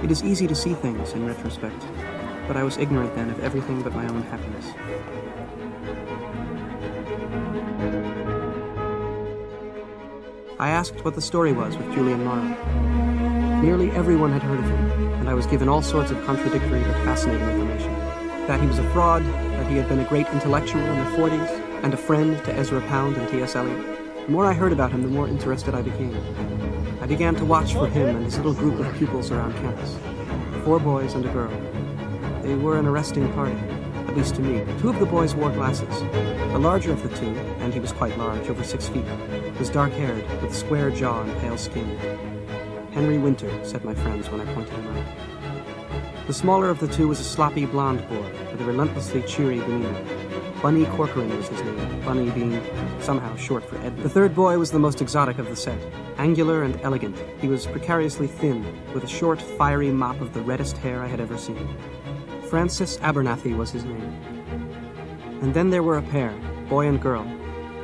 It is easy to see things in retrospect, but I was ignorant then of everything but my own happiness. I asked what the story was with Julian Morrow. Nearly everyone had heard of him, and I was given all sorts of contradictory but fascinating information. That he was a fraud, that he had been a great intellectual in the 40s, and a friend to Ezra Pound and T.S. Eliot. The more I heard about him, the more interested I became. I began to watch for him and his little group of pupils around campus. 4 boys and a girl. They were an arresting party, at least to me. 2 of the boys wore glasses. The larger of the 2, and he was quite large, over 6 feet, was dark-haired, with a square jaw and pale skin. Henry Winter, said my friends when I pointed him out. The smaller of the 2 was a sloppy blonde boy, with a relentlessly cheery demeanor. Bunny Corcoran was his name, Bunny being somehow short for Ed. The 3rd boy was the most exotic of the set. Angular and elegant, he was precariously thin, with a short, fiery mop of the reddest hair I had ever seen. Francis Abernathy was his name. And then there were a pair, boy and girl.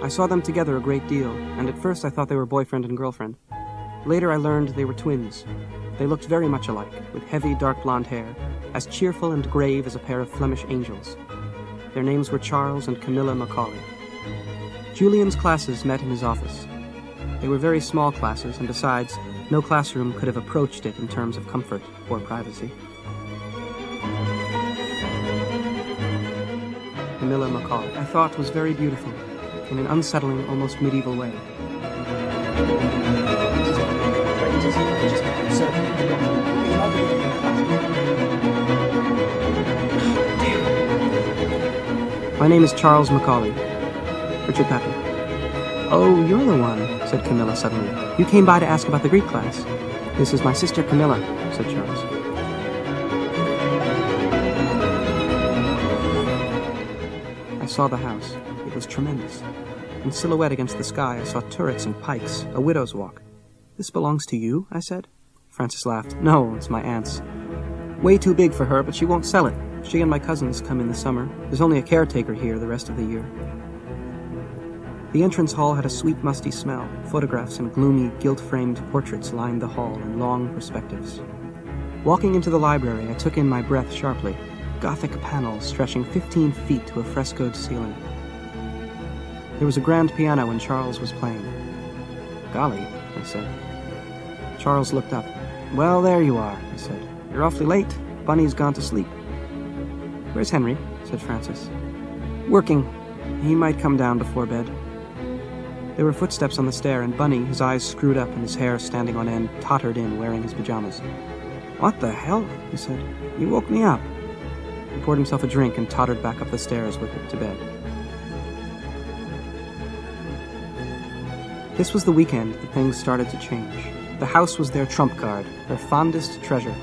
I saw them together a great deal, and at first I thought they were boyfriend and girlfriend. Later I learned they were twins. They looked very much alike, with heavy dark blonde hair, as cheerful and grave as a pair of Flemish angels. Their names were Charles and Camilla Macaulay. Julian's classes met in his office. They were very small classes, and besides, no classroom could have approached it in terms of comfort or privacy. Camilla Macaulay, I thought, was very beautiful, in an unsettling, almost medieval way. My name is Charles Macaulay. Richard Pappy. Oh, you're the one, said Camilla suddenly. You came by to ask about the Greek class. This is my sister Camilla, said Charles. I saw the house. It was tremendous. In silhouette against the sky, I saw turrets and pikes, a widow's walk. This belongs to you? I said. Frances laughed. No, it's my aunt's. Way too big for her, but she won't sell it. She and my cousins come in the summer. There's only a caretaker here the rest of the year. The entrance hall had a sweet, musty smell. Photographs and gloomy, gilt-framed portraits lined the hall in long perspectives. Walking into the library, I took in my breath sharply. Gothic panels stretching 15 feet to a frescoed ceiling. There was a grand piano and Charles was playing. Golly, I said. Charles looked up. Well, there you are, he said. You're awfully late. Bunny's gone to sleep. Where's Henry? Said Frances. Working. He might come down before bed. There were footsteps on the stair, and Bunny, his eyes screwed up and his hair standing on end, tottered in, wearing his pajamas. What the hell? He said. You woke me up. He poured himself a drink and tottered back up the stairs with it to bed. This was the weekend that things started to change. The house was their trump card, their fondest treasure,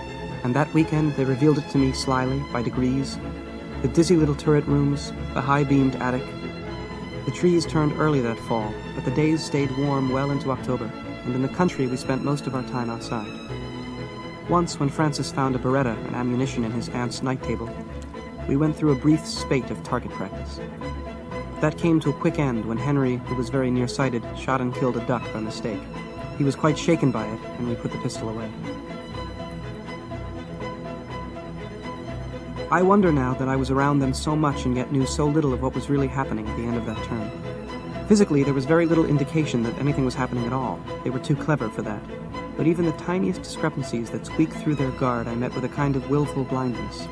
and that weekend they revealed it to me slyly, by degrees. The dizzy little turret rooms, the high-beamed attic. The trees turned early that fall, but the days stayed warm well into October, and in the country we spent most of our time outside. Once, when Francis found a Beretta and ammunition in his aunt's night table, we went through a brief spate of target practice. That came to a quick end when Henry, who was very nearsighted, shot and killed a duck by mistake. He was quite shaken by it, and we put the pistol away. I wonder now that I was around them so much and yet knew so little of what was really happening at the end of that term. Physically, there was very little indication that anything was happening at all. They were too clever for that. But even the tiniest discrepancies that squeaked through their guard I met with a kind of willful blindness.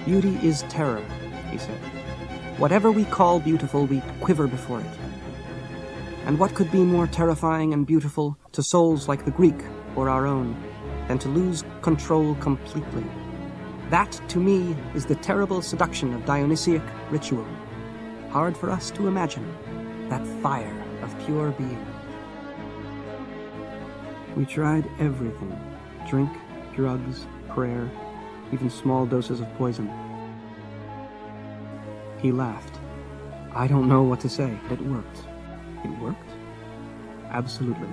Beauty is terror, he said. Whatever we call beautiful, we quiver before it. And what could be more terrifying and beautiful to souls like the Greek or our own than to lose control completely? That, to me, is the terrible seduction of Dionysiac ritual. Hard for us to imagine that fire of pure being. We tried everything. Drink, drugs, prayer, even small doses of poison. He laughed. I don't know what to say. It worked. It worked? Absolutely.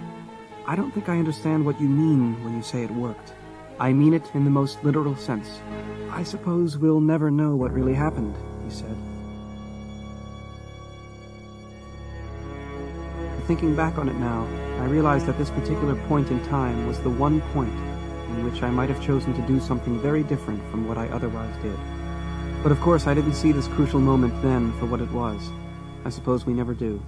I don't think I understand what you mean when you say it worked. I mean it in the most literal sense. I suppose we'll never know what really happened, he said. Thinking back on it now, I realized that this particular point in time was the one point in which I might have chosen to do something very different from what I otherwise did. But of course, I didn't see this crucial moment then for what it was. I suppose we never do.